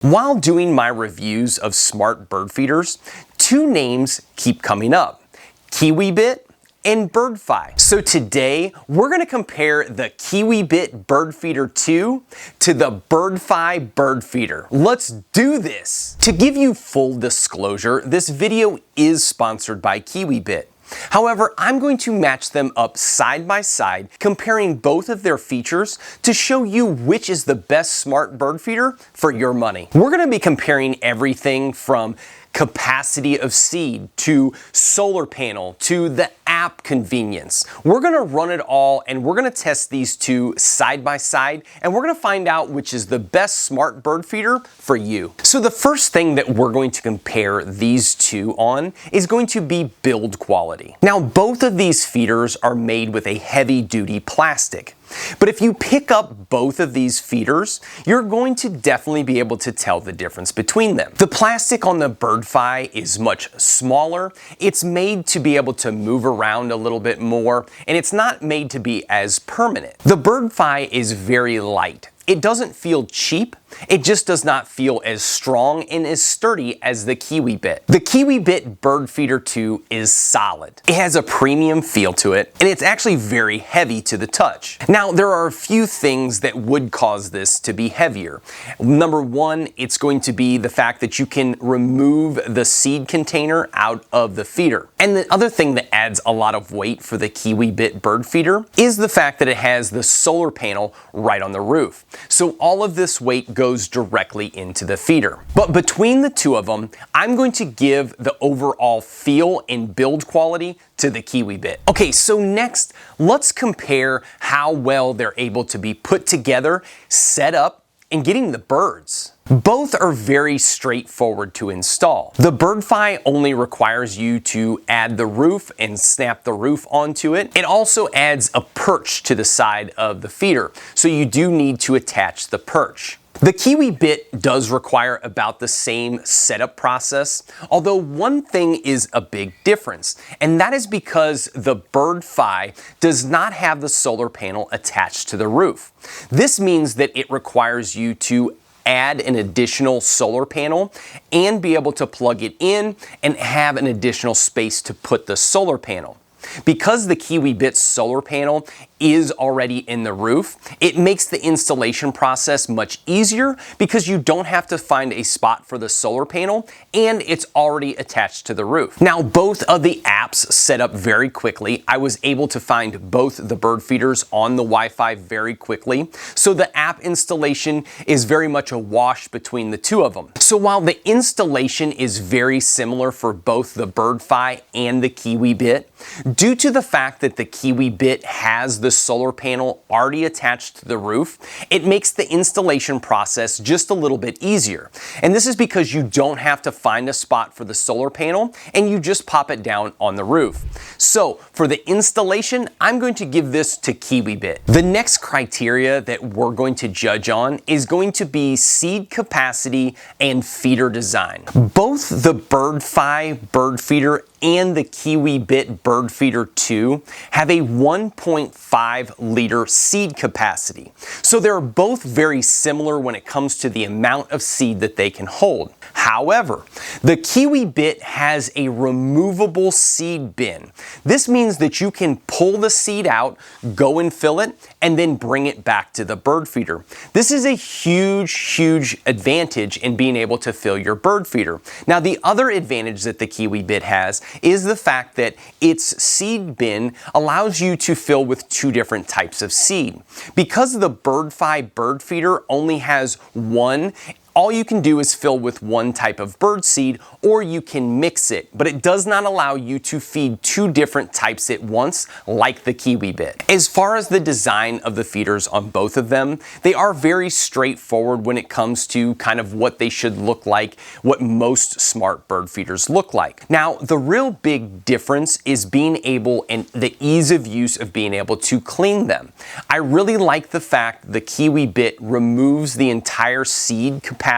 While doing my reviews of smart bird feeders, two names keep coming up: Kiwibit and Birdfy. So today, we're gonna compare the Kiwibit Bird Feeder 2 to the Birdfy Bird Feeder. Let's do this! To give you full disclosure, this video is sponsored by Kiwibit. However, I'm going to match them up side by side, comparing both of their features to show you which is the best smart bird feeder for your money. We're going to be comparing everything from capacity of seed to solar panel to the app convenience. We're going to run it all and we're going to test these two side by side, and we're going to find out which is the best smart bird feeder for you. So the first thing that we're going to compare these two on is going to be build quality. Now, both of these feeders are made with a heavy duty plastic. But if you pick up both of these feeders, you're going to definitely be able to tell the difference between them. The plastic on the Birdfy is much smaller. It's made to be able to move around a little bit more, and it's not made to be as permanent. The Birdfy is very light. It doesn't feel cheap, it just does not feel as strong and as sturdy as the Kiwibit. The Kiwibit Bird Feeder 2 is solid. It has a premium feel to it, and it's actually very heavy to the touch. Now, there are a few things that would cause this to be heavier. Number one, it's going to be the fact that you can remove the seed container out of the feeder. And the other thing that adds a lot of weight for the Kiwibit Bird Feeder is the fact that it has the solar panel right on the roof. So all of this weight goes directly into the feeder. But between the two of them, I'm going to give the overall feel and build quality to the Kiwibit. Okay, so next, let's compare how well they're able to be put together, set up, and getting the birds. Both are very straightforward to install. The Birdfy only requires you to add the roof and snap the roof onto it. It also adds a perch to the side of the feeder, so you do need to attach the perch. The Kiwibit does require about the same setup process, although one thing is a big difference, and that is because the Birdfy does not have the solar panel attached to the roof. This means that it requires you to add an additional solar panel and be able to plug it in and have an additional space to put the solar panel. Because the Kiwibit solar panel is already in the roof, it makes the installation process much easier because you don't have to find a spot for the solar panel and it's already attached to the roof. Now, both of the apps set up very quickly. I was able to find both the bird feeders on the Wi-Fi very quickly, so the app installation is very much a wash between the two of them. So while the installation is very similar for both the Birdfy and the Kiwibit, due to the fact that the Kiwibit has the solar panel already attached to the roof, it makes the installation process just a little bit easier. And this is because you don't have to find a spot for the solar panel and you just pop it down on the roof. So for the installation, I'm going to give this to Kiwibit. The next criteria that we're going to judge on is going to be seed capacity and feeder design. Both the Birdfy Bird Feeder and the Kiwibit Bird Feeder 2 have a 1.5 liter seed capacity. So they're both very similar when it comes to the amount of seed that they can hold. However, the Kiwibit has a removable seed bin. This means that you can pull the seed out, go and fill it, and then bring it back to the bird feeder. This is a huge advantage in being able to fill your bird feeder. Now, the other advantage that the Kiwibit has is the fact that its seed bin allows you to fill with two different types of seed. Because the Birdfy Bird Feeder only has one, all you can do is fill with one type of bird seed, or you can mix it, but it does not allow you to feed two different types at once like the Kiwibit. As far as the design of the feeders on both of them, they are very straightforward when it comes to kind of what they should look like, what most smart bird feeders look like. Now, the real big difference is being able and the ease of use of being able to clean them. I really like the fact the Kiwibit removes the entire seed capacity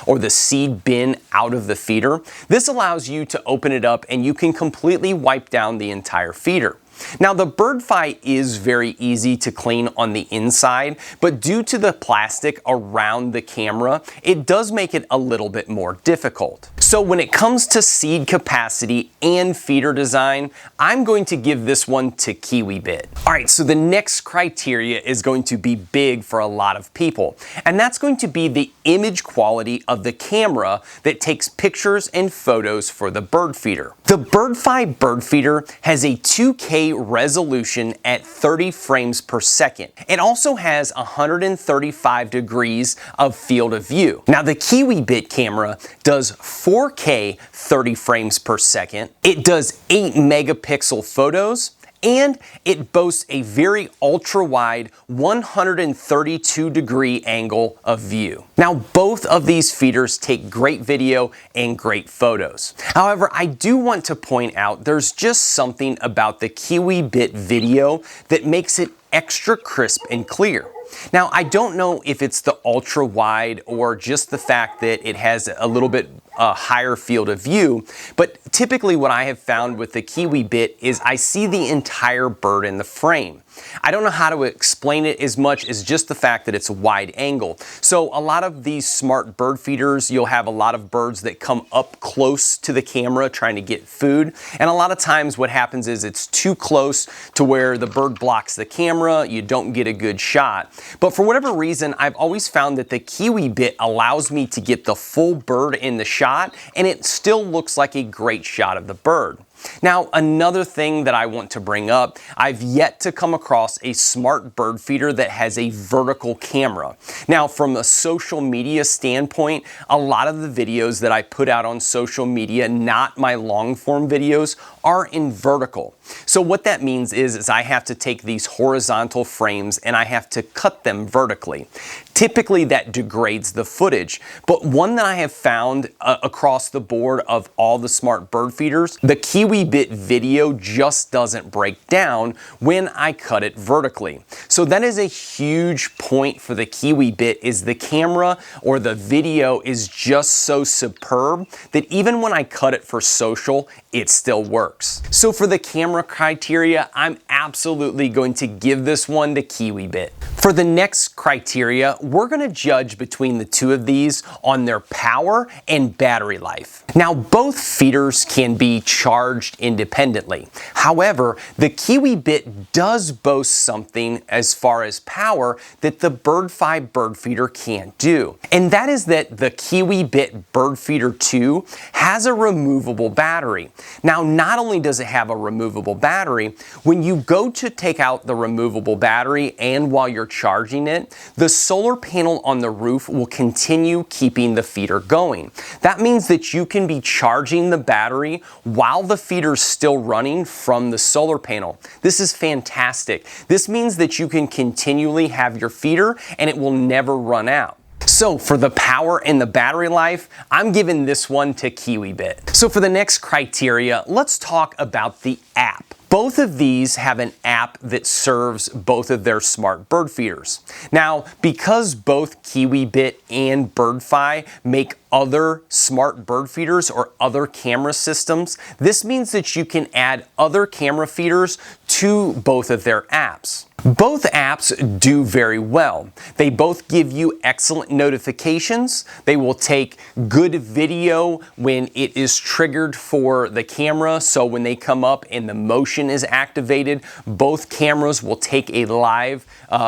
or the seed bin out of the feeder. This allows you to open it up and you can completely wipe down the entire feeder. Now the Birdfy is very easy to clean on the inside, but due to the plastic around the camera, it does make it a little bit more difficult. So when it comes to seed capacity and feeder design, I'm going to give this one to Kiwibit. All right, so the next criteria is going to be big for a lot of people, and that's going to be the image quality of the camera that takes pictures and photos for the bird feeder. The Birdfy Bird Feeder has a 2K resolution at 30 frames per second. It also has 135 degrees of field of view. Now the Kiwibit camera does 4K 30 frames per second. It does 8 megapixel photos, and it boasts a very ultra-wide 132-degree angle of view. Now, both of these feeders take great video and great photos. However, I do want to point out there's just something about the Kiwibit video that makes it extra crisp and clear. Now, I don't know if it's the ultra wide or just the fact that it has a little bit higher field of view, but typically what I have found with the Kiwibit is I see the entire bird in the frame. I don't know how to explain it as much as just the fact that it's a wide angle. So a lot of these smart bird feeders, you'll have a lot of birds that come up close to the camera trying to get food. And a lot of times what happens is it's too close to where the bird blocks the camera, you don't get a good shot. But for whatever reason, I've always found that the Kiwibit allows me to get the full bird in the shot, and it still looks like a great shot of the bird. Now, another thing that I want to bring up, I've yet to come across a smart bird feeder that has a vertical camera. Now, from a social media standpoint, a lot of the videos that I put out on social media, not my long form videos, are in vertical. So what that means is I have to take these horizontal frames and I have to cut them vertically. Typically that degrades the footage, but one that I have found across the board of all the smart bird feeders, the Kiwibit video just doesn't break down when I cut it vertically. So that is a huge point for the Kiwibit, is the camera or the video is just so superb that even when I cut it for social, it still works. So for the camera criteria, I'm absolutely going to give this one to Kiwibit. For the next criteria, we're going to judge between the two of these on their power and battery life. Now, both feeders can be charged independently. However, the Kiwibit does boast something as far as power that the Birdfy Bird Feeder can't do. And that is that the Kiwibit Bird Feeder 2 has a removable battery. Now, not only does it have a removable battery, when you go to take out the removable battery and while you're charging it, the solar panel on the roof will continue keeping the feeder going. That means that you can be charging the battery while the feeder's still running from the solar panel. This is fantastic. This means that you can continually have your feeder and it will never run out. So for the power and the battery life, I'm giving this one to Kiwibit. So for the next criteria, let's talk about the app. Both of these have an app that serves both of their smart bird feeders. Now, because both Kiwibit and Birdfy make other smart bird feeders or other camera systems, this means that you can add other camera feeders to both of their apps. Both apps do very well. They both give you excellent notifications. They will take good video when it is triggered for the camera. So when they come up and the motion is activated, both cameras will take a live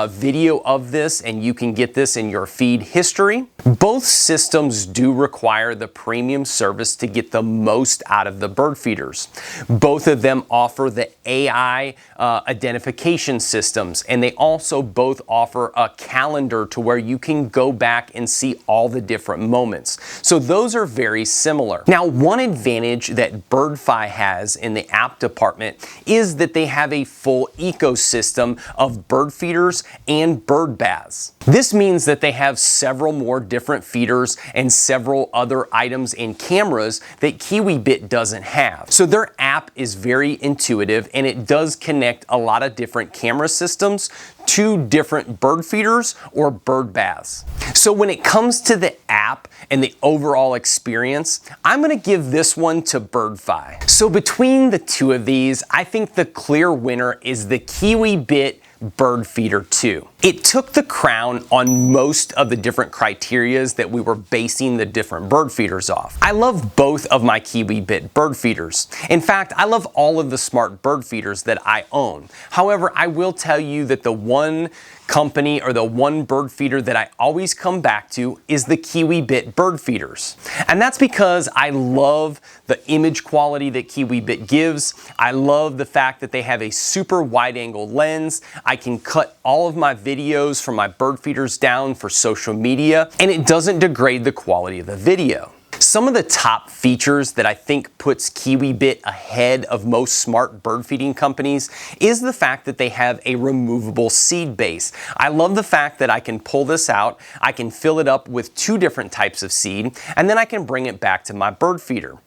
video of this and you can get this in your feed history. Both systems do require the premium service to get the most out of the bird feeders. Both of them offer the AI identification systems, and they also both offer a calendar to where you can go back and see all the different moments. So those are very similar. Now, one advantage that Birdfy has in the app department is that they have a full ecosystem of bird feeders and bird baths. This means that they have several more different feeders and several other items and cameras that Kiwibit doesn't have. So their app is very intuitive and it does connect a lot of different camera systems 2 different bird feeders or bird baths. So when it comes to the app and the overall experience, I'm gonna give this one to Birdfy. So between the two of these, I think the clear winner is the Kiwibit Bird Feeder 2. It took the crown on most of the different criterias that we were basing the different bird feeders off. I love both of my Kiwibit bird feeders. In fact, I love all of the smart bird feeders that I own. However, I will tell you that the one company or the one bird feeder that I always come back to is the Kiwibit bird feeders. And that's because I love the image quality that Kiwibit gives. I love the fact that they have a super wide angle lens. I can cut all of my videos from my bird feeders down for social media, and it doesn't degrade the quality of the video. Some of the top features that I think puts Kiwibit ahead of most smart bird feeding companies is the fact that they have a removable seed base. I love the fact that I can pull this out, I can fill it up with 2 different types of seed, and then I can bring it back to my bird feeder.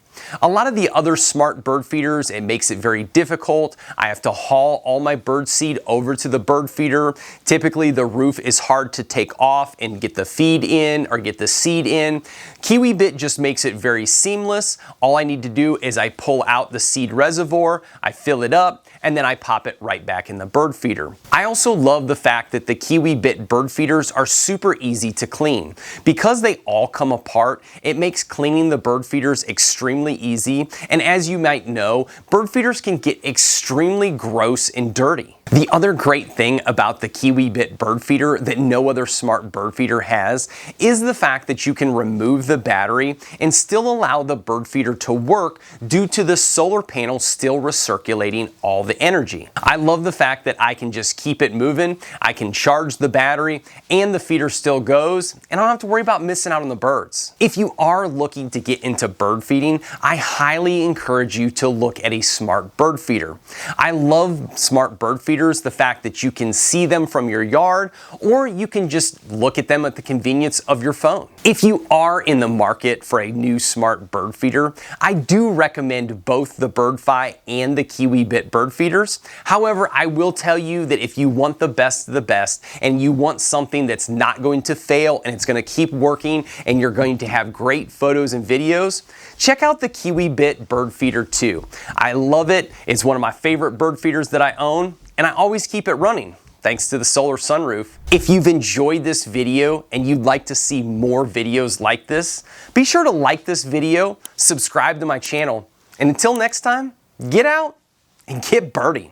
A lot of the other smart bird feeders, it makes it very difficult. I have to haul all my bird seed over to the bird feeder. Typically the roof is hard to take off and get the feed in or get the seed in. Kiwibit just makes it very seamless. All I need to do is I pull out the seed reservoir, I fill it up, and then I pop it right back in the bird feeder. I also love the fact that the Kiwibit bird feeders are super easy to clean. Because they all come apart, it makes cleaning the bird feeders extremely easy, and as you might know, bird feeders can get extremely gross and dirty. The other great thing about the Kiwibit bird feeder that no other smart bird feeder has is the fact that you can remove the battery and still allow the bird feeder to work due to the solar panel still recirculating all the energy. I love the fact that I can just keep it moving, I can charge the battery, and the feeder still goes, and I don't have to worry about missing out on the birds. If you are looking to get into bird feeding, I highly encourage you to look at a smart bird feeder. I love smart bird feeders, the fact that you can see them from your yard, or you can just look at them at the convenience of your phone. If you are in the market for a new smart bird feeder, I do recommend both the Birdfy and the Kiwibit bird feeders. However, I will tell you that if you want the best of the best and you want something that's not going to fail and it's going to keep working and you're going to have great photos and videos, check out the Kiwibit Bird Feeder 2. I love it. It's one of my favorite bird feeders that I own, and I always keep it running thanks to the solar sunroof. If you've enjoyed this video and you'd like to see more videos like this, be sure to like this video, subscribe to my channel, and until next time, get out and get birding.